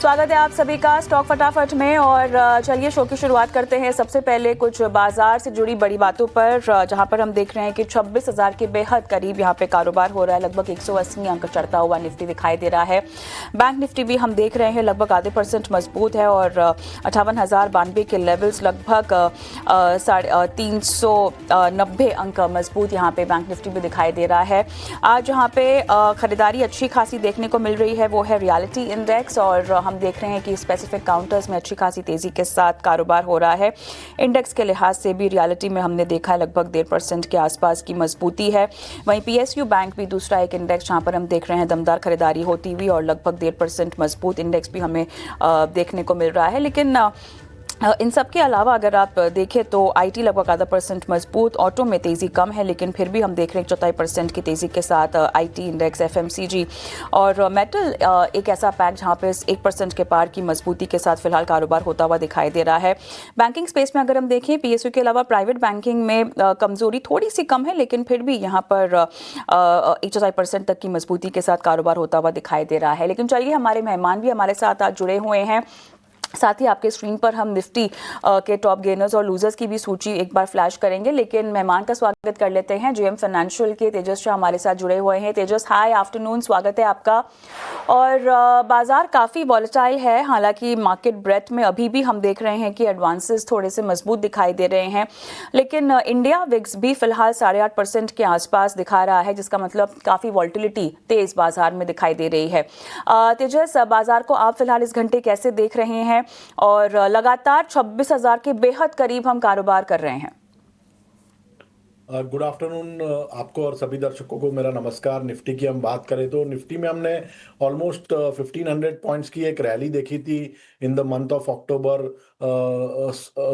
स्वागत है आप सभी का स्टॉक फटाफट में। और चलिए शो की शुरुआत करते हैं सबसे पहले कुछ बाजार से जुड़ी बड़ी बातों पर, जहां पर हम देख रहे हैं कि 26,000 के बेहद करीब यहां पे कारोबार हो रहा है। लगभग 180 अंक चढ़ता हुआ निफ्टी दिखाई दे रहा है। बैंक निफ्टी भी हम देख रहे हैं लगभग आधे % मजबूत है और 58,092 के लेवल्स लगभग 390 अंक मजबूत यहाँ पे बैंक निफ्टी में दिखाई दे रहा है। आज जहाँ पे खरीदारी अच्छी खासी देखने को मिल रही है वो है रियलिटी इंडेक्स, और हम देख रहे हैं कि स्पेसिफिक काउंटर्स में अच्छी खासी तेजी के साथ कारोबार हो रहा है। इंडेक्स के लिहाज से भी रियलिटी में हमने देखा लगभग 1.5% के आसपास की मजबूती है। वहीं पीएसयू बैंक भी दूसरा एक इंडेक्स जहां पर हम देख रहे हैं दमदार खरीदारी होती हुई और लगभग 1.5% मजबूत इंडेक्स भी हमें देखने को मिल रहा है। लेकिन इन सब के अलावा अगर आप देखें तो आईटी लगभग आधा % मजबूत, ऑटो में तेज़ी कम है लेकिन फिर भी हम देख रहे हैं 0.25% की तेज़ी के साथ आईटी इंडेक्स, एफएमसीजी और मेटल एक ऐसा पैक जहां पे 1% के पार की मजबूती के साथ फिलहाल कारोबार होता हुआ दिखाई दे रहा है। बैंकिंग स्पेस में अगर हम देखें पीएसयू के अलावा प्राइवेट बैंकिंग में कमजोरी थोड़ी सी कम है लेकिन फिर भी यहाँ पर 1.25% तक की मजबूती के साथ कारोबार होता हुआ दिखाई दे रहा है। लेकिन चलिए हमारे मेहमान भी हमारे साथ आज जुड़े हुए हैं, साथ ही आपके स्क्रीन पर हम निफ्टी के टॉप गेनर्स और लूजर्स की भी सूची एक बार फ्लैश करेंगे। लेकिन मेहमान का स्वागत कर लेते हैं। जेएम फाइनेंशियल के तेजस शाह हमारे साथ जुड़े हुए हैं। तेजस, हाय आफ्टरनून, स्वागत है आपका। और बाजार काफ़ी वॉलेटाइल है, हालांकि मार्केट ब्रेथ में अभी भी हम देख रहे हैं कि एडवांसेस थोड़े से मजबूत दिखाई दे रहे हैं, लेकिन इंडिया विक्स भी फिलहाल 8.5% के आसपास दिखा रहा है, जिसका मतलब काफ़ी वॉलेटिलिटी तेज बाजार में दिखाई दे रही है। तेजस, बाजार को आप फिलहाल इस घंटे कैसे देख रहे हैं और लगातार 26,000 के बेहद करीब हम कारोबार कर रहे हैं? गुड आफ्टरनून आपको और सभी दर्शकों को मेरा नमस्कार। निफ्टी की हम बात करें तो निफ्टी में हमने ऑलमोस्ट 1500 पॉइंट्स की एक रैली देखी थी in the month of October,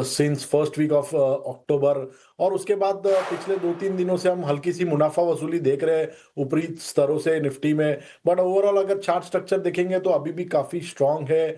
since first week of October, और उसके बाद पिछले 2-3 दिनों से हम हल्की सी मुनाफा वसूली देख रहे हैं ऊपरी स्तरों से निफ्टी में। बट ओवरऑल अगर चार्ट स्ट्रक्चर देखेंगे तो अभी भी काफी स्ट्रांग है।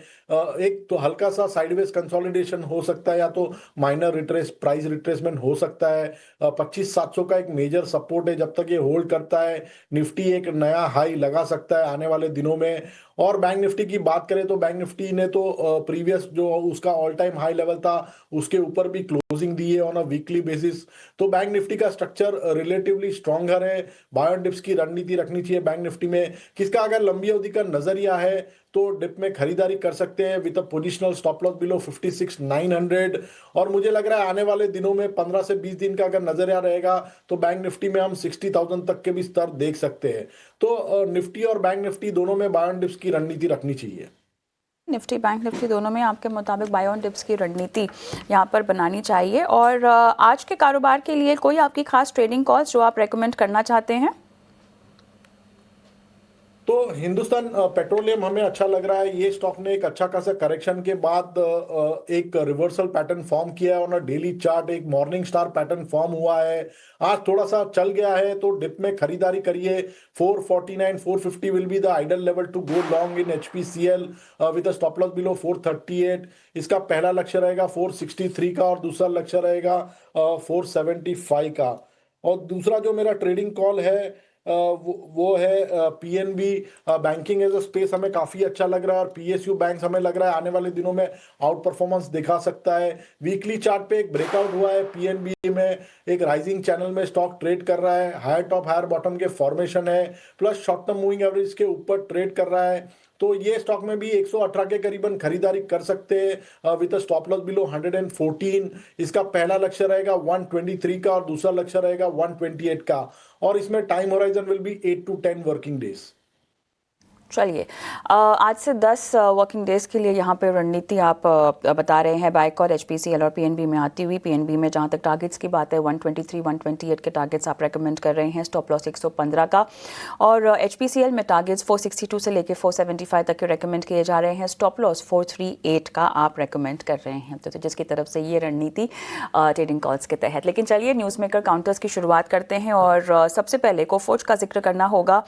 एक तो हल्का सा साइडवेज कंसोलिडेशन हो सकता है या तो माइनर प्राइस रिट्रेसमेंट हो सकता है। 25,700 का एक मेजर सपोर्ट है, जब तक ये होल्ड करता है निफ्टी एक नया हाई लगा सकता है आने वाले दिनों में। और बैंक निफ्टी की बात करें तो बैंक निफ्टी ने तो प्रीवियस जो उसका ऑल टाइम हाई लेवल था उसके ऊपर भी क्लोजिंग दी है ऑन अ वीकली बेसिस। तो बैंक निफ्टी का स्ट्रक्चर रिलेटिवली स्ट्रॉन्गर है। बाय ऑन डिप्स की रणनीति रखनी चाहिए बैंक निफ्टी में। किसका अगर लंबी अवधि का नजरिया है तो डिप में खरीदारी कर सकते हैं with a positional stop loss below 56,900। और मुझे लग रहा है आने वाले दिनों में 15 से 20 दिन का अगर नजरिया रहेगा तो बैंक निफ्टी में हम 60,000 तक के भी स्तर देख सकते हैं। तो निफ्टी और बैंक निफ्टी दोनों में बाय ऑन डिप्स की रणनीति रखनी चाहिए। निफ्टी बैंक निफ्टी दोनों में आपके मुताबिक बाय ऑन डिप्स की रणनीति यहाँ पर बनानी चाहिए। और आज के कारोबार के लिए कोई आपकी खास ट्रेडिंग कॉल्स जो आप रेकमेंड करना चाहते हैं? तो हिंदुस्तान पेट्रोलियम हमें अच्छा लग रहा है। ये स्टॉक ने एक अच्छा खासा करेक्शन के बाद एक रिवर्सल पैटर्न फॉर्म किया है। और डेली चार्ट एक मॉर्निंग स्टार पैटर्न फॉर्म हुआ है। आज थोड़ा सा चल गया है तो डिप में खरीदारी करिए। 449 450 will be the ideal level to go long in HPCL with a stop loss below 438। इसका पहला लक्ष्य रहेगा 463 का और दूसरा लक्ष्य रहेगा 475 का। और दूसरा जो मेरा ट्रेडिंग कॉल है वो है PNB. Banking as a space हमें काफी अच्छा लग रहा है और पीएसयू बैंक हमें लग रहा है आने वाले दिनों में आउट परफॉर्मेंस दिखा सकता है। वीकली चार्ट पे एक ब्रेकआउट हुआ है पीएनबी में, एक राइजिंग चैनल में स्टॉक ट्रेड कर रहा है, हायर टॉप हायर बॉटम के फॉर्मेशन है, plus short term moving average के ऊपर ट्रेड कर रहा है। तो ये स्टॉक में भी 118 के करीबन खरीदारी कर सकते हैं with a stop loss below 114। इसका पहला लक्ष्य रहेगा 123 का और दूसरा लक्ष्य रहेगा 128 का। और इसमें time horizon will be 8 to 10 working days. चलिए, आज से 10 वर्किंग डेज के लिए यहाँ पे रणनीति आप बता रहे हैं बाइक और एचपीसीएल और पीएनबी में आती हुई। पीएनबी में जहाँ तक टारगेट्स की बात है 123 128 के टारगेट्स आप रेकमेंड कर रहे हैं, स्टॉप लॉस 115 का। और एचपीसीएल में टारगेट्स 462 से लेकर 475 तक के रेकमेंड किए जा रहे हैं, स्टॉप लॉस 438 का आप रेकमेंड कर रहे हैं। तो जिसकी तरफ से ये रणनीति ट्रेडिंग कॉल्स के तहत। लेकिन चलिए न्यूज़ मेकर काउंटर्स की शुरुआत करते हैं और सबसे पहले कोफोर्ज का जिक्र करना होगा।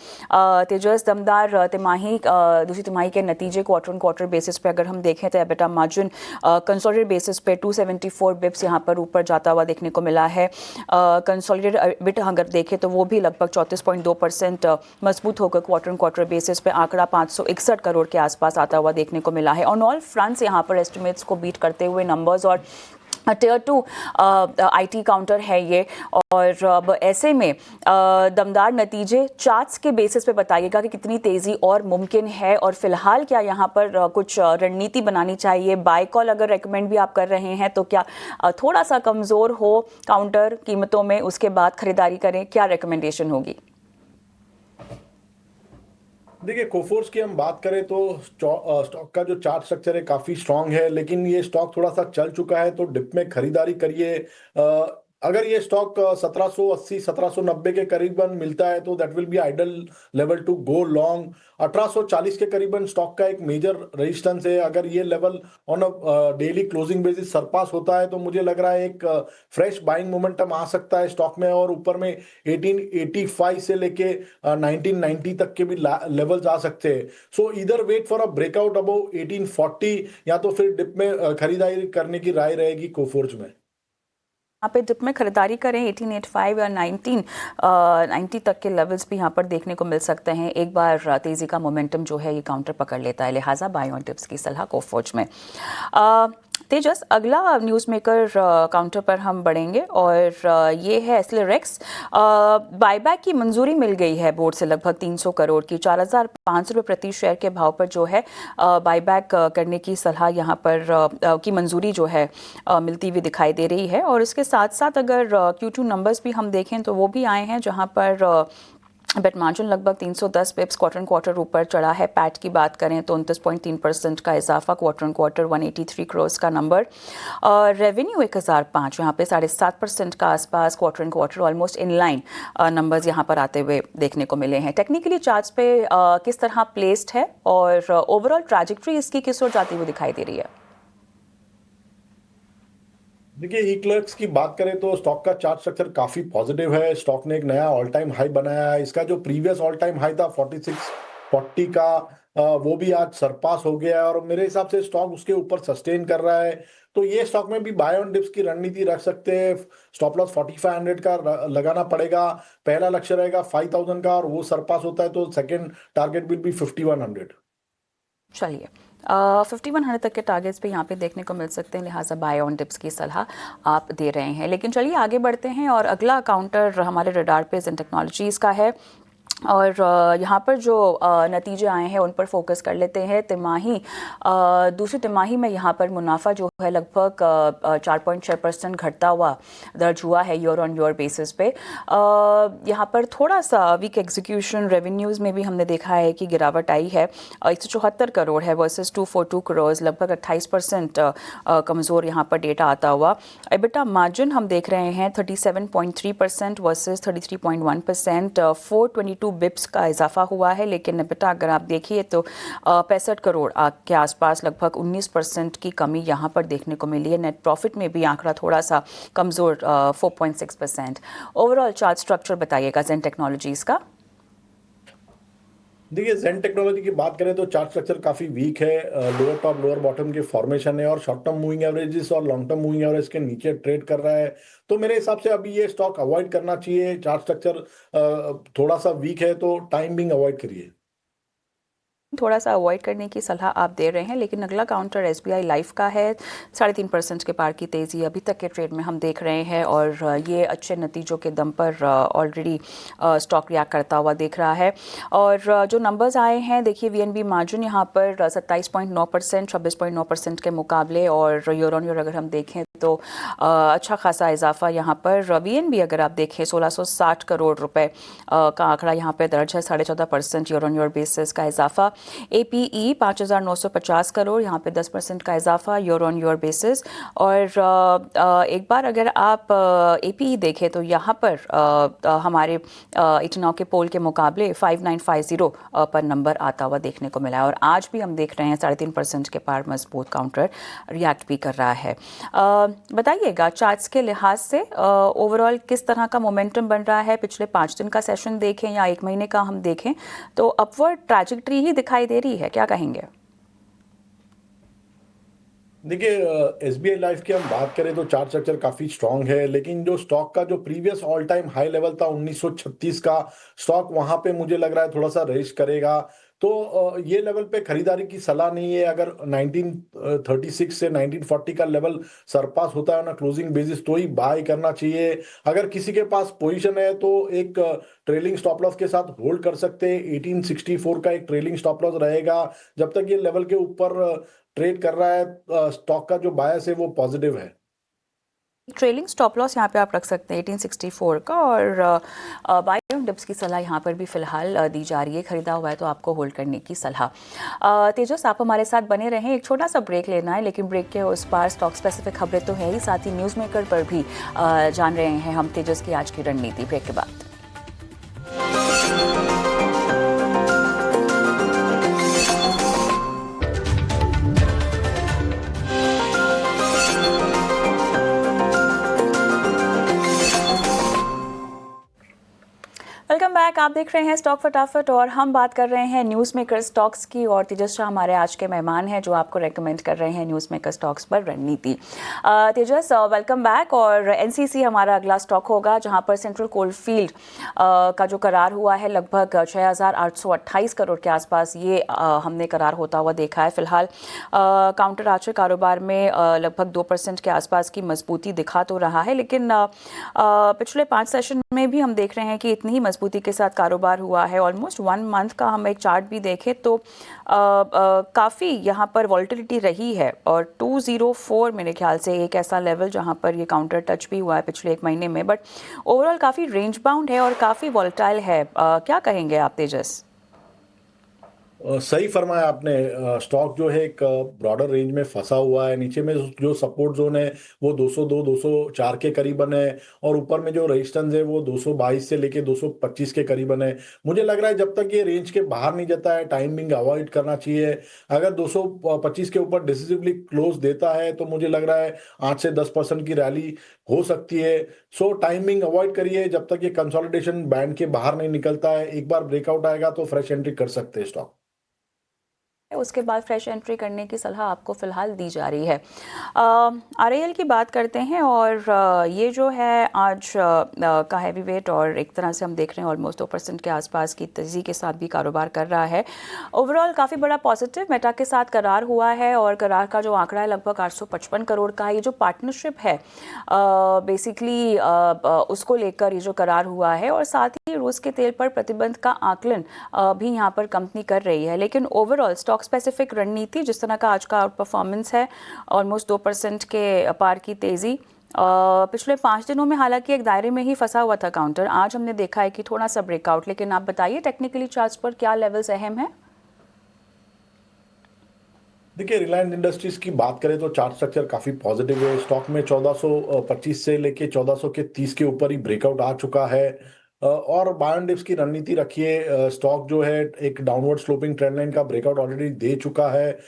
तेजस, दमदार दूसरी तिमाही के नतीजे क्वार्टर ऑन क्वार्टर बेसिस पे अगर हम देखें तो एबिटा मार्जिन कंसोलिडेटेड बेसिस पे 274 बिप्स यहाँ पर ऊपर जाता हुआ देखने को मिला है। कंसोलिडेटेड एबिटा अगर देखें तो वो भी लगभग 34.2% मजबूत होकर क्वार्टर ऑन क्वार्टर बेसिस पे आंकड़ा 561 करोड़ के आसपास आता हुआ देखने को मिला है। ऑन ऑल फ्रंट्स यहाँ पर एस्टिमेट्स को बीट करते हुए नंबर्स और टियर 2 आईटी काउंटर है ये, और अब ऐसे में दमदार नतीजे चार्ट्स के बेसिस पे बताइएगा कि कितनी तेज़ी और मुमकिन है, और फिलहाल क्या यहाँ पर कुछ रणनीति बनानी चाहिए। बाय कॉल अगर रेकमेंड भी आप कर रहे हैं तो क्या थोड़ा सा कमज़ोर हो काउंटर कीमतों में उसके बाद खरीदारी करें, क्या रिकमेंडेशन होगी? देखिए, कोफोर्स की हम बात करें तो स्टॉक का जो चार्ट स्ट्रक्चर है काफी स्ट्रांग है, लेकिन ये स्टॉक थोड़ा सा चल चुका है, तो डिप में खरीदारी करिए। अगर ये स्टॉक 1780 1790 के करीबन मिलता है तो that will be ideal level to go long. 1840 के करीबन स्टॉक का एक मेजर रेजिस्टेंस है। अगर ये level on a daily closing basis surpass होता है तो मुझे लग रहा है एक फ्रेश बाइंग मोमेंटम आ सकता है स्टॉक में, और ऊपर में 1885 से लेके 1990 तक के भी लेवल्स आ सकते हैं। सो इधर wait for a breakout above 1840, या तो फिर डिप में खरीदारी करने की राय रहेगी कोफोर्ज में। यहाँ पे डिप में खरीदारी करें 1885 या 1990 तक के लेवल्स भी यहाँ पर देखने को मिल सकते हैं। एक बार तेज़ी का मोमेंटम जो है ये काउंटर पकड़ लेता है, लिहाजा बाय ऑन डिप्स की सलाह कोफोर्ज में। तेजस, अगला न्यूज़ मेकर काउंटर पर हम बढ़ेंगे और ये है एस्लेरेक्स। बायबैक की मंजूरी मिल गई है बोर्ड से लगभग 300 करोड़ की, 4,500 रुपये प्रति शेयर के भाव पर जो है बायबैक करने की सलाह यहाँ पर की मंजूरी जो है मिलती हुई दिखाई दे रही है। और इसके साथ साथ अगर Q2 नंबर्स भी हम देखें तो वो भी आए हैं, जहाँ पर बेट मार्जिन लगभग 310 पिप्स क्वार्टर ऑन क्वार्टर ऊपर चढ़ा है। पैट की बात करें तो 29.3% का इजाफा क्वार्टर ऑन क्वार्टर, 183 करोड़ का नंबर। रेवेन्यू 1005, यहाँ पे 7.5% का आसपास quarter on quarter, almost in line numbers यहाँ पर आते हुए देखने को मिले हैं। टेक्निकली चार्ट्स पे किस तरह प्लेस्ड है और ओवरऑल ट्रैजेक्टरी इसकी किस ओर जाती हुई दिखाई दे रही है? देखिए, ई क्लर्क्स की बात करें तो स्टॉक का चार्ट स्ट्रक्चर काफी पॉजिटिव है। स्टॉक ने एक नया ऑल टाइम हाई बनाया है। इसका जो प्रीवियस ऑल टाइम हाई था 4640 का, वो भी आज सरपास हो गया है, और मेरे हिसाब से स्टॉक उसके ऊपर सस्टेन कर रहा है। तो ये स्टॉक में भी बाय ऑन डिप्स की रणनीति रख सकते हैं। स्टॉप लॉस 4500 का लगाना पड़ेगा। पहला लक्ष्य रहेगा 5000 का, और वो सरपास होता है तो सेकेंड टारगेट विल बी 5100। चलिए, 5100 तक के टारगेट्स पे यहाँ पे देखने को मिल सकते हैं, लिहाजा बाय ऑन डिप्स की सलाह आप दे रहे हैं। लेकिन चलिए आगे बढ़ते हैं और अगला काउंटर हमारे रडार पे ज़ेन टेक्नोलॉजीज़ का है, और यहाँ पर जो नतीजे आए हैं उन पर फोकस कर लेते हैं। दूसरी तिमाही में यहाँ पर मुनाफा जो है लगभग 4.6% घटता हुआ दर्ज हुआ है ईयर ऑन ईयर बेसिस पे। यहाँ पर थोड़ा सा वीक एग्जीक्यूशन, रेवेन्यूज़ में भी हमने देखा है कि गिरावट आई है। 174 करोड़ है वर्सेस 242 करोड़, लगभग 28% कमज़ोर यहाँ पर डेटा आता हुआ। एबिटा मार्जिन हम देख रहे हैं 37.3% वर्सेस 33.1%, 422 बिप्स का इजाफा हुआ है। लेकिन एबिटा अगर आप देखिए तो 65 करोड़ के आसपास लगभग 19% की कमी यहाँ पर देखने को मिली है। नेट प्रॉफिट में भी आंकड़ा थोड़ा सा कमज़ोर 4.6%। ओवरऑल चार्ट स्ट्रक्चर बताइएगा ज़ेन टेक्नोलॉजीज़ का। देखिए, ज़ेन टेक्नोलॉजी की बात करें तो चार्ट स्ट्रक्चर काफी वीक है। लोअर टॉप लोअर बॉटम के फॉर्मेशन है, और शॉर्ट टर्म मूविंग एवरेजेस और लॉन्ग टर्म मूविंग एवरेज के नीचे ट्रेड कर रहा है। तो मेरे हिसाब से अभी ये स्टॉक अवॉइड करना चाहिए। चार्ट स्ट्रक्चर थोड़ा सा वीक है, तो टाइम बिंग अवॉइड करिए। थोड़ा सा अवॉइड करने की सलाह आप दे रहे हैं। लेकिन अगला काउंटर SBI लाइफ का है, 3.5% के पार की तेज़ी अभी तक के ट्रेड में हम देख रहे हैं, और ये अच्छे नतीजों के दम पर ऑलरेडी स्टॉक रिएक्ट करता हुआ दिख रहा है। और जो नंबर्स आए हैं देखिए, VNB मार्जिन यहाँ पर 27.9%, 26.9% के मुकाबले, और ईयर ऑन ईयर अगर हम देखें तो अच्छा खासा इजाफा यहाँ पर। VNB अगर आप देखें 1660 करोड़ रुपए का आंकड़ा यहाँ पे दर्ज है, 14.5% ईयर ऑन ईयर बेसिस का इजाफा। APE 5950 करोड़, यहाँ पे 10% का इजाफा ईयर ऑन ईयर बेसिस। और एक बार अगर आप APE देखें तो यहाँ पर हमारे 89 के पोल के मुकाबले 5950 पर नंबर आता हुआ देखने को मिला है, और आज भी हम देख रहे हैं 3.5% के पार मजबूत काउंटर रिएक्ट भी कर रहा है। बताइएगा चार्ट्स के लिहाज से ओवरऑल किस तरह का मोमेंटम बन रहा है। पिछले 5 दिन का सेशन देखें या 1 महीने का हम देखें तो अपवर्ड ट्रैजेक्टरी ही दिखाई दे रही है, क्या कहेंगे? देखिए, एसबीआई लाइफ की हम बात करें तो चार्ट स्ट्रक्चर काफी स्ट्रांग है, लेकिन जो स्टॉक का जो previous all time high level था 1936 का, स्टॉक वहां पे मुझे लग रहा है थोड़ा सा रेस करेगा। तो ये लेवल पे खरीदारी की सलाह नहीं है। अगर 1936 से 1940 का लेवल सरपास होता है ना क्लोजिंग बेसिस, तो ही बाय करना चाहिए। अगर किसी के पास पोजीशन है तो एक ट्रेलिंग स्टॉप लॉस के साथ होल्ड कर सकते हैं। 1864 का एक ट्रेलिंग स्टॉप लॉस रहेगा। जब तक ये लेवल के ऊपर ट्रेड कर रहा है, स्टॉक का जो बायस है वो पॉजिटिव है। ट्रेलिंग स्टॉप लॉस यहाँ पे आप रख सकते हैं 1864 का, और बाय ऑन डिप्स की सलाह यहाँ पर भी फिलहाल दी जा रही है। खरीदा हुआ है तो आपको होल्ड करने की सलाह। तेजस, आप हमारे साथ बने रहें, एक छोटा सा ब्रेक लेना है, लेकिन ब्रेक के उस पार स्टॉक स्पेसिफिक खबरें तो है ही, साथ ही न्यूज़ मेकर पर भी जान रहे हैं हम तेजस की आज की रणनीति। ब्रेक के बाद वेलकम बैक। आप देख रहे हैं स्टॉक फटाफट और हम बात कर रहे हैं न्यूज़ मेकर स्टॉक्स की, और तेजस शाह हमारे आज के मेहमान हैं जो आपको रेकमेंड कर रहे हैं न्यूज़ मेकर स्टॉक्स पर रणनीति। तेजस, वेलकम बैक। और एनसीसी हमारा अगला स्टॉक होगा जहां पर सेंट्रल कोलफील्ड का जो करार हुआ है लगभग 6,828 करोड़ के आसपास, ये हमने करार होता हुआ देखा है। फिलहाल काउंटर आर्चर कारोबार में लगभग 2% के आसपास की मजबूती दिखा तो रहा है, लेकिन पिछले 5 सेशन में भी हम देख रहे हैं कि इतनी ही मजबूती के साथ कारोबार हुआ है। ऑलमोस्ट 1 मंथ का हम एक चार्ट भी देखें तो काफ़ी यहाँ पर वॉलेटिलिटी रही है, और 204 मेरे ख्याल से एक ऐसा लेवल जहाँ पर ये काउंटर टच भी हुआ है पिछले 1 महीने में, बट ओवरऑल काफ़ी रेंज बाउंड है और काफ़ी वॉलेटाइल है। क्या कहेंगे आप तेजस? सही फरमाया आपने। स्टॉक जो है एक ब्रॉडर रेंज में फंसा हुआ है। नीचे में जो सपोर्ट जोन है वो 202 204 के करीबन है, और ऊपर में जो रेजिस्टेंस है वो 222 से लेके 225 के करीबन है। मुझे लग रहा है जब तक ये रेंज के बाहर नहीं जाता है, टाइमिंग अवॉइड करना चाहिए। अगर 225 के ऊपर डिसिसिवली क्लोज देता है तो मुझे लग रहा है 8 से 10% की रैली हो सकती है। सो टाइमिंग अवॉइड करिए जब तक ये कंसोलिडेशन बैंड के बाहर नहीं निकलता है। एक बार ब्रेकआउट आएगा तो फ्रेश एंट्री कर सकते हैं स्टॉक। उसके बाद फ्रेश एंट्री करने की सलाह आपको फिलहाल दी जा रही है। आरआईएल की बात करते हैं, और ये जो है आज का हैवी वेट, और एक तरह से हम देख रहे हैं ऑलमोस्ट 2% के आसपास की तेजी के साथ भी कारोबार कर रहा है। ओवरऑल काफ़ी बड़ा पॉजिटिव मेटा के साथ करार हुआ है, और करार का जो आंकड़ा है लगभग 855 करोड़ का है। ये जो पार्टनरशिप है बेसिकली उसको लेकर ये जो करार हुआ है, और साथ ही रूस के तेल पर प्रतिबंध का आकलन भी यहाँ पर कंपनी कर रही है। लेकिन ओवरऑल स्टॉक स्पेसिफिक रणनीति, जिस तरह का आज का आउट परफॉर्मेंस है, ऑलमोस्ट 2% के पार की तेजी, पिछले 5 दिनों में हालांकि एक दायरे में ही फंसा हुआ था काउंटर। आज हमने देखा है कि थोड़ा सा ब्रेकआउट, लेकिन आप बताइए टेक्निकली चार्ट्स पर क्या लेवल्स अहम है? देखिए, रिलायंस इंडस्ट्रीज की बात करें तो चार्ट स्ट्रक्चर काफी पॉजिटिव है। स्टॉक में 1425 से लेके 1430 के ऊपर ही ब्रेकआउट आ चुका है। और बाय ऑन डिप्स की रणनीति रखिए। स्टॉक जो है एक डाउनवर्ड स्लोपिंग ट्रेंड लाइन का ब्रेकआउट ऑलरेडी दे चुका है।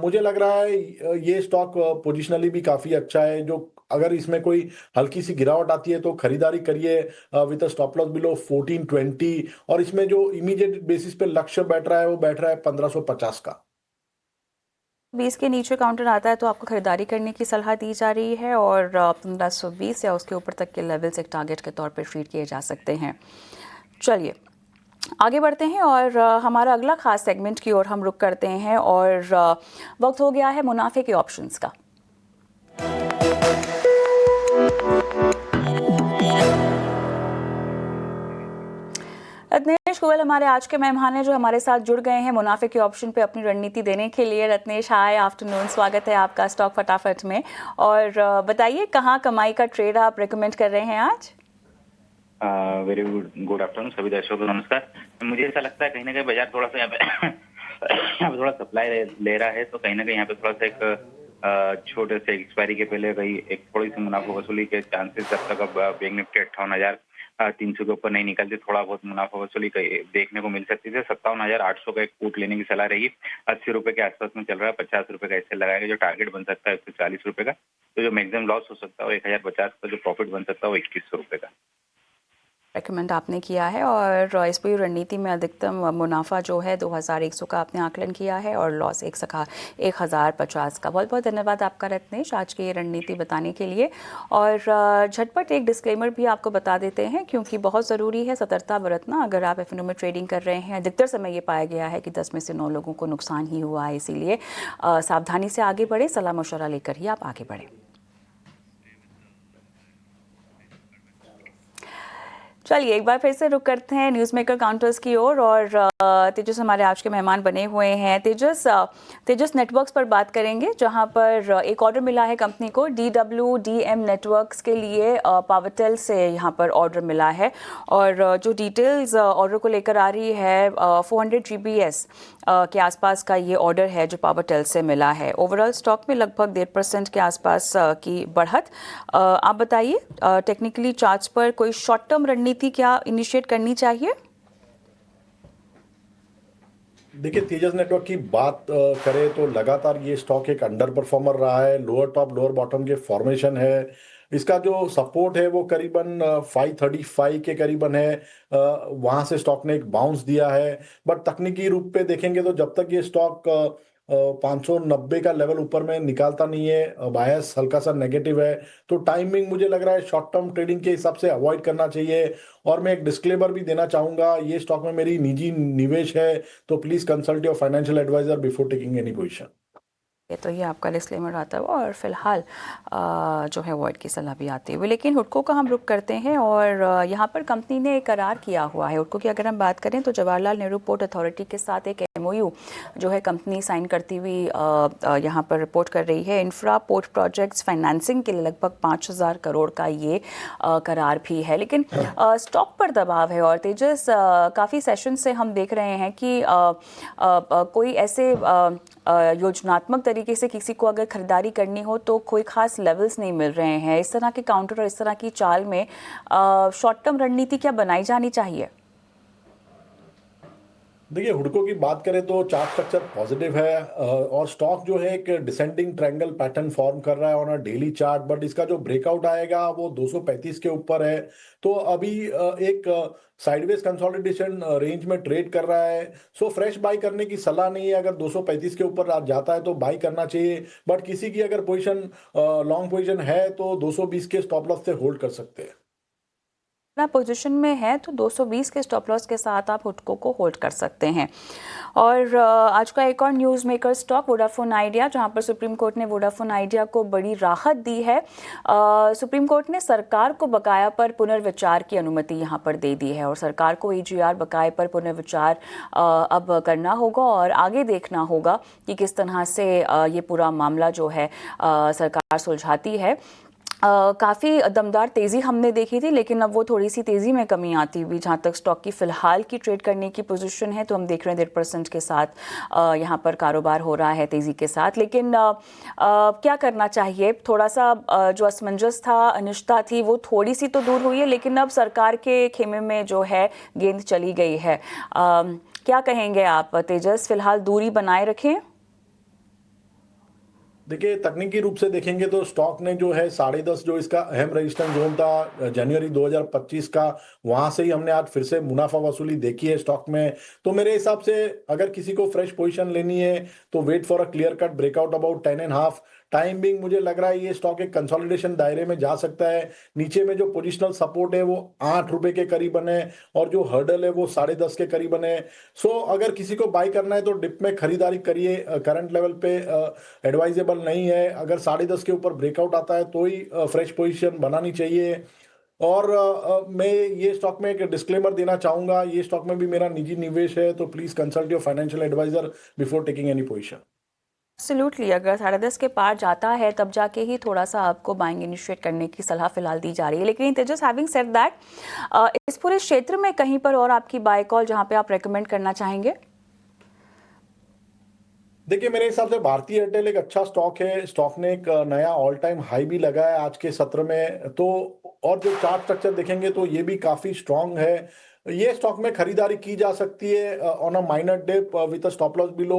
मुझे लग रहा है ये स्टॉक पोजिशनली भी काफी अच्छा है। जो अगर इसमें कोई हल्की सी गिरावट आती है तो खरीदारी करिए विद स्टॉप लॉस बिलो 1420, और इसमें जो इमीडिएट बेसिस पे लक्ष्य बैठ रहा है वो बैठ रहा है 1550 का। 20 के नीचे काउंटर आता है तो आपको खरीदारी करने की सलाह दी जा रही है, और 1520 या उसके ऊपर तक के लेवल्स एक टारगेट के तौर पर ट्रीट किए जा सकते हैं। चलिए आगे बढ़ते हैं, और हमारा अगला खास सेगमेंट की ओर हम रुक करते हैं, और वक्त हो गया है मुनाफे के ऑप्शंस का। रत्नेश गोयल हमारे आज के मेहमान हैं जो हमारे साथ जुड़ गए हैं मुनाफे के ऑप्शन पे अपनी रणनीति देने के लिए। रत्नेश, हाय आफ्टरनून, स्वागत है आपका स्टॉक फटाफट में। और बताइए कहाँ कमाई का ट्रेड आप रेकमेंड कर रहे हैं आज? वेरी गुड आफ्टरनून सभी दर्शकों को नमस्कार। मुझे ऐसा लगता है कहीं ना कहीं बाजार थोड़ा सा यहाँ पे थोड़ा सप्लाई ले रहा है, तो कहीं ना कहीं यहाँ पे थोड़ा सा एक छोटे से एक्सपायरी के पहले कहीं एक थोड़ी सी मुनाफा वसूली के चांसेस जब तक अब बैंक निफ्टी 300 के ऊपर नहीं निकलती, थोड़ा बहुत मुनाफा वसूली देखने को मिल सकती है। 57,800 का एक पुट लेने की सलाह रहेगी। 80 रुपए के आसपास में चल रहा है, 50 रुपए का ऐसे लगाएगा। जो टारगेट बन सकता है 140 रुपए का, तो जो मैक्सिमम लॉस हो सकता है वो 1050 का, जो प्रॉफिट बन सकता है वो 2100 रुपए का रेकमेंड आपने किया है। और इस पूरी रणनीति में अधिकतम मुनाफा जो है 2100 का आपने आकलन किया है और लॉस 1050 का। बहुत बहुत धन्यवाद आपका रत्नेश आज की ये रणनीति बताने के लिए। और झटपट एक डिस्क्लेमर भी आपको बता देते हैं, क्योंकि बहुत ज़रूरी है सतर्कता बरतना अगर आप एफ में ट्रेडिंग कर रहे हैं। अधिकतर समय ये पाया गया है कि 10 में से 9 लोगों को नुकसान ही हुआ है, इसीलिए सावधानी से आगे बढ़े, सलाह मशवरा लेकर ही आप आगे बढ़ें। चलिए एक बार फिर से रुक करते हैं न्यूज़ मेकर काउंटर्स की ओर। और तेजस हमारे आज के मेहमान बने हुए हैं। तेजस नेटवर्क्स पर बात करेंगे, जहां पर एक ऑर्डर मिला है कंपनी को DWDM नेटवर्क्स के लिए। पावरटेल से यहां पर ऑर्डर मिला है और जो डिटेल्स ऑर्डर को लेकर आ रही है 400 GBS के आसपास का ये ऑर्डर है जो पावरटेल से मिला है। ओवरऑल स्टॉक में लगभग 1.5% के आसपास की बढ़त। आप बताइए टेक्निकली चार्ट्स पर कोई शॉर्ट टर्म रणनीति क्या इनिशिएट करनी चाहिए? देखिए, तेजस नेटवर्क की बात करें तो लगातार ये स्टॉक एक अंडर परफॉर्मर रहा है। लोअर टॉप लोअर बॉटम के फॉर्मेशन है। इसका जो सपोर्ट है वो करीबन 535 के करीबन है। वहां से स्टॉक ने एक बाउंस दिया है, बट तकनीकी रूप पे देखेंगे तो जब तक ये स्टॉक 590 का लेवल ऊपर में निकालता नहीं है, बायस हल्का सा नेगेटिव है, तो टाइमिंग मुझे लग रहा है शॉर्ट टर्म ट्रेडिंग के हिसाब से अवॉइड करना चाहिए। और मैं एक डिस्क्लेमर भी देना चाहूंगा, ये स्टॉक में मेरी निजी निवेश है, तो please consult your financial advisor before taking any position. तो ये आपका डिस्क्लेमर आता हुआ और फिलहाल जो है अवॉइड की सलाह भी आती हुई। लेकिन हुडको का हम रुख करते हैं और यहाँ पर कंपनी ने एक करार किया हुआ है। हुडको की अगर हम बात करें तो जवाहरलाल नेहरू पोर्ट अथॉरिटी के साथ एक MOU जो है कंपनी साइन करती हुई यहाँ पर रिपोर्ट कर रही है। इंफ्रा पोर्ट प्रोजेक्ट्स फाइनेंसिंग के लिए लगभग 5000 करोड़ का ये करार भी है। लेकिन स्टॉक पर दबाव है और तेजस काफ़ी सेशन से हम देख रहे हैं कि कोई ऐसे योजनात्मक तरीके से किसी को अगर खरीदारी करनी हो तो कोई खास लेवल्स नहीं मिल रहे हैं। इस तरह के काउंटर और इस तरह की चाल में शॉर्ट टर्म रणनीति क्या बनाई जानी चाहिए? देखिए, हुडको की बात करें तो चार्ट स्ट्रक्चर पॉजिटिव है और स्टॉक जो है एक डिसेंडिंग ट्रायंगल पैटर्न फॉर्म कर रहा है on a daily chart, but इसका जो ब्रेकआउट आएगा वो 235 के ऊपर है। तो अभी एक साइडवेज कंसोलिडेशन रेंज में ट्रेड कर रहा है। सो फ्रेश बाई करने की सलाह नहीं है। अगर 235 के ऊपर जाता है तो बाई करना चाहिए, बट किसी की अगर पोजीशन लॉन्ग पोजीशन है तो 220 के स्टॉप लॉस से होल्ड कर सकते हैं। पोजीशन में है तो 220 के स्टॉप लॉस के साथ आप हुडको को होल्ड कर सकते हैं। और आज का एक और news maker stock Vodafone idea, जहां पर सुप्रीम कोर्ट ने वोडाफोन आइडिया को बड़ी राहत दी है। सुप्रीम कोर्ट ने सरकार को बकाया पर पुनर्विचार की अनुमति यहां पर दे दी है और सरकार को AGR बकाये पर पुनर्विचार अब करना होगा और आगे देखना होगा कि किस तरह से ये पूरा मामला जो है सरकार सुलझाती है। काफ़ी दमदार तेज़ी हमने देखी थी, लेकिन अब वो थोड़ी सी तेज़ी में कमी आती हुई जहाँ तक स्टॉक की फ़िलहाल की ट्रेड करने की पोजीशन है, तो हम देख रहे हैं 1.5% के साथ यहाँ पर कारोबार हो रहा है तेज़ी के साथ। लेकिन क्या करना चाहिए? थोड़ा सा जो असमंजस था, अनिश्चितता थी, वो थोड़ी सी तो दूर हुई है, लेकिन अब सरकार के खेमे में जो है गेंद चली गई है। क्या कहेंगे आप तेजस? फ़िलहाल दूरी बनाए रखें? देखिए, तकनीकी रूप से देखेंगे तो स्टॉक ने जो है 10.5 जो इसका अहम रेजिस्टेंस जोन था जनवरी 2025 का, वहां से ही हमने आज फिर से मुनाफा वसूली देखी है स्टॉक में। तो मेरे हिसाब से अगर किसी को फ्रेश पोजीशन लेनी है तो wait for a clear cut breakout about 10.5 timing. मुझे लग रहा है ये स्टॉक एक कंसोलिडेशन दायरे में जा सकता है। नीचे में जो पोजिशनल सपोर्ट है वो 8 रुपए के करीबन है और जो हर्डल है वो 10.5 के करीबन है। सो अगर किसी को बाई करना है तो डिप में खरीदारी करिए, करंट लेवल पे एडवाइजेबल नहीं है। अगर 10.5 के ऊपर ब्रेकआउट आता है तो ही फ्रेश पोजीशन बनानी चाहिए। और मैं ये स्टॉक में एक डिस्क्लेमर देना चाहूंगा, ये स्टॉक में भी मेरा निजी निवेश है, तो please consult your financial advisor before taking any position. Absolutely, अगर 10.5 के पार जाता है तब जाके ही थोड़ा सा आपको बाइंग इनिशिएट करने की सलाह फिलहाल दी जा रही है। लेकिन तेजस, हैविंग सेड दैट, इस पूरे क्षेत्र में कहीं पर और आपकी बाय कॉल जहां पे आप रेकमेंड करना चाहेंगे? देखिए, मेरे हिसाब से भारतीय एयरटेल एक अच्छा स्टॉक है। स्टॉक ने एक नया ऑल टाइम हाई भी लगाया आज के सत्र में। तो और जो चार्ट स्ट्रक्चर देखेंगे तो ये भी काफी स्ट्रांग है। ये स्टॉक में खरीदारी की जा सकती है on a minor dip with a stop loss below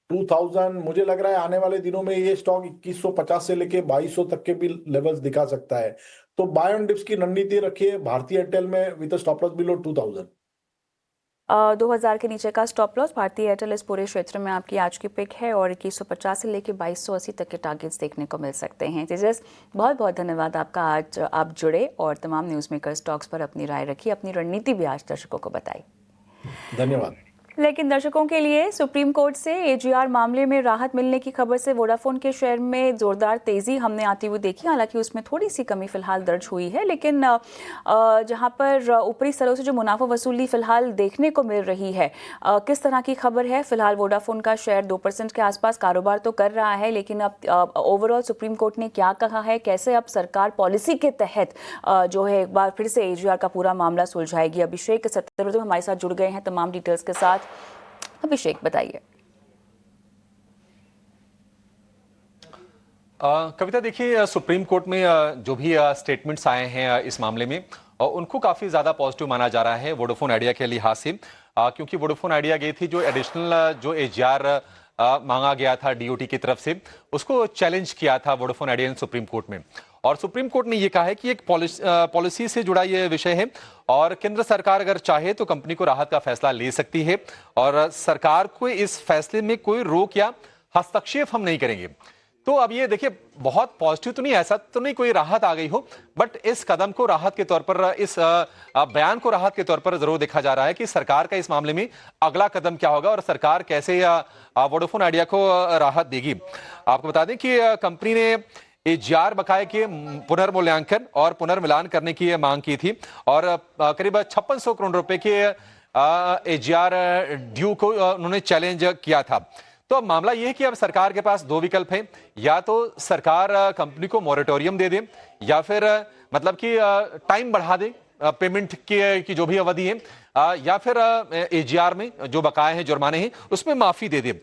2000। मुझे लग रहा है आने वाले दिनों में ये स्टॉक 2150 से लेके 2200 तक के भी लेवल्स दिखा सकता है। तो बाय ऑन डिप्स की रणनीति रखिए भारतीय एयरटेल में with a stop loss below 2000। 2000 के नीचे का स्टॉप लॉस। भारतीय एयरटेल इस पूरे क्षेत्र में आपकी आज की पिक है और 2150 से लेकर 2280 तक के टारगेट्स देखने को मिल सकते हैं। तेजस, बहुत बहुत धन्यवाद आपका, आज आप जुड़े और तमाम न्यूज़ मेकर स्टॉक्स पर अपनी राय रखी, अपनी रणनीति भी आज दर्शकों को बताई। धन्यवाद। लेकिन दर्शकों के लिए सुप्रीम कोर्ट से एजीआर मामले में राहत मिलने की खबर से वोडाफोन के शेयर में जोरदार तेजी हमने आती हुई देखी। हालांकि उसमें थोड़ी सी कमी फिलहाल दर्ज हुई है, लेकिन जहां पर ऊपरी स्तरों से जो मुनाफा वसूली फिलहाल देखने को मिल रही है, किस तरह की खबर है? फिलहाल वोडाफोन का शेयर 2% के आसपास कारोबार तो कर रहा है, लेकिन अब ओवरऑल सुप्रीम कोर्ट ने क्या कहा है, कैसे अब सरकार पॉलिसी के तहत जो है एक बार फिर से एजीआर का पूरा मामला सुलझाएगी? अभिषेक सत्यव्रत हमारे साथ जुड़ गए हैं तमाम डिटेल्स के साथ। अभिषेक, बताइए। कविता, देखिए, सुप्रीम कोर्ट में जो भी स्टेटमेंट्स आए हैं इस मामले में, उनको काफी ज्यादा पॉजिटिव माना जा रहा है वोडाफोन आइडिया के लिहाज से, क्योंकि वोडाफोन आइडिया गई थी जो एडिशनल जो एजीआर मांगा गया था डीओटी की तरफ से, उसको चैलेंज किया था वोडाफोन आइडिया ने सुप्रीम कोर्ट में। और सुप्रीम कोर्ट ने यह कहा है कि एक पॉलिसी से जुड़ा यह विषय है और केंद्र सरकार अगर चाहे तो कंपनी को राहत का फैसला ले सकती है और सरकार को इस फैसले में कोई रोक या हस्तक्षेप हम नहीं करेंगे। तो अब ये देखिए, बहुत पॉजिटिव तो नहीं, ऐसा तो नहीं कोई राहत आ गई हो, बट इस कदम को राहत के तौर पर, इस बयान को राहत के तौर पर जरूर देखा जा रहा है कि सरकार का इस मामले में अगला कदम क्या होगा और सरकार कैसे वोडाफोन आइडिया को राहत देगी। आपको बता दें कि कंपनी ने एजीआर बकाये के पुनर्मूल्यांकन और पुनर्मिलान करने की मांग की थी और करीब 5600 करोड़ रुपए के एजीआर ड्यू को उन्होंने चैलेंज किया था। तो अब मामला यह है कि अब सरकार के पास दो विकल्प हैं, या तो सरकार कंपनी को मॉरेटोरियम दे दे या फिर मतलब कि टाइम बढ़ा दे पेमेंट की जो भी अवधि है, या फिर एजीआर में जो बकाये हैं, जुर्माने हैं, उसमें माफी दे दे।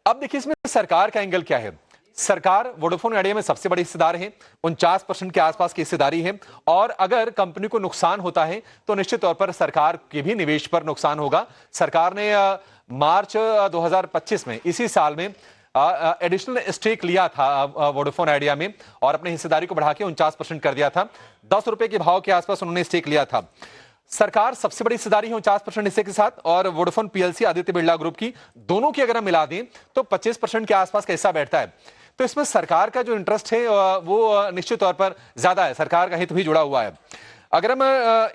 अब देखिए, इसमें सरकार का एंगल क्या है। सरकार वोडाफोन आइडिया में सबसे बड़ी हिस्सेदार है, 49% के आसपास की हिस्सेदारी है और अगर कंपनी को नुकसान होता है तो निश्चित तौर पर सरकार के भी निवेश पर नुकसान होगा। सरकार ने मार्च 2025 में, इसी साल में, एडिशनल स्टेक लिया था वोडाफोन आइडिया में और अपनी हिस्सेदारी को बढ़ा के 49% कर दिया था। 10 रुपए के भाव के आसपास उन्होंने स्टेक लिया था। सरकार सबसे बड़ी हिस्सेदारी है 49% हिस्से के साथ और Vodafone PLC, Aditya Birla group की, दोनों की अगर हम मिला दें तो 25% के आसपास का हिस्सा बैठता है। तो इसमें सरकार का जो इंटरेस्ट है वो निश्चित तौर पर ज्यादा है, सरकार का हित भी जुड़ा हुआ है। अगर हम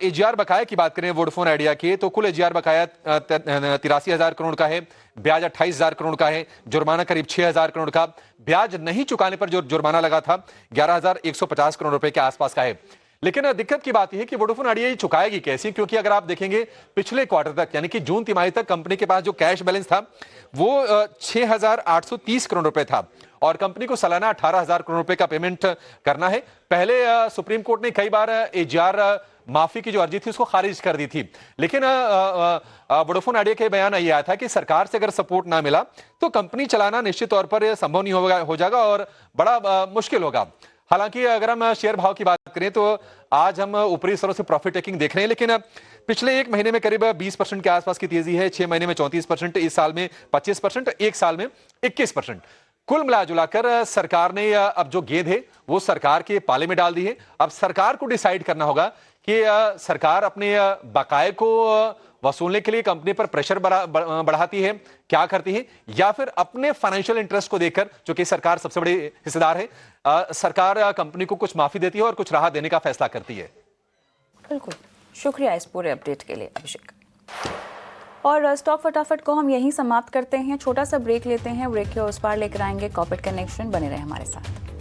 एजीआर बकाया की बात करें वोडाफोन आइडिया के, तो कुल एजीआर बकाया 83,000 करोड़ का है, ब्याज 28,000 करोड़ का है, जुर्माना करीब 6,000 करोड़ का, ब्याज नहीं चुकाने पर जो जुर्माना लगा था 11,150 करोड़ रुपए के आसपास का है। लेकिन दिक्कत की बात यह है कि वोडाफोन आइडिया ये चुकाएगी कैसे, क्योंकि अगर आप देखेंगे पिछले क्वार्टर तक, यानी कि जून तिमाही तक, कंपनी के पास जो कैश बैलेंस था वो 6,830 करोड़ रुपए था और कंपनी को सालाना 18,000 करोड़ रुपए का पेमेंट करना है। पहले सुप्रीम कोर्ट ने कई बार एजीआर माफी की जो अर्जी थी उसको खारिज कर दी थी, लेकिन वोडाफोन आइडिया के बयान ये आया था कि सरकार से अगर सपोर्ट ना मिला तो कंपनी चलाना निश्चित तौर पर संभव नहीं हो जाएगा और बड़ा मुश्किल होगा। हालांकि अगर हम शेयर भाव की बात करें तो आज हम ऊपरी स्तरों से प्रॉफिट टेकिंग देख रहे हैं, लेकिन पिछले एक महीने में करीब 20% के आसपास की तेजी है, 6 महीने में 34%, इस साल में 25%, एक साल में 21%। कुल मिलाजुलाकर सरकार ने अब जो गेंद है वो सरकार के पाले में डाल दी है। अब सरकार को डिसाइड करना होगा कि सरकार अपने बकाये को वसूलने के लिए कंपनी पर प्रेशर बढ़ाती है, क्या करती है, या फिर अपने फाइनेंशियल इंटरेस्ट को देखकर, जो कि सरकार सबसे बड़ी हिस्सेदार है, सरकार कंपनी को कुछ माफी देती है और कुछ राहत देने का फैसला करती है। बिल्कुल, शुक्रिया इस पूरे अपडेट के लिए अभिषेक। और स्टॉक फटाफट को हम यहीं समाप्त करते हैं, छोटा सा ब्रेक लेते हैं, ब्रेक के उस पार लेकर आएंगे कॉर्पोरेट कनेक्शन। बने रहे हमारे साथ।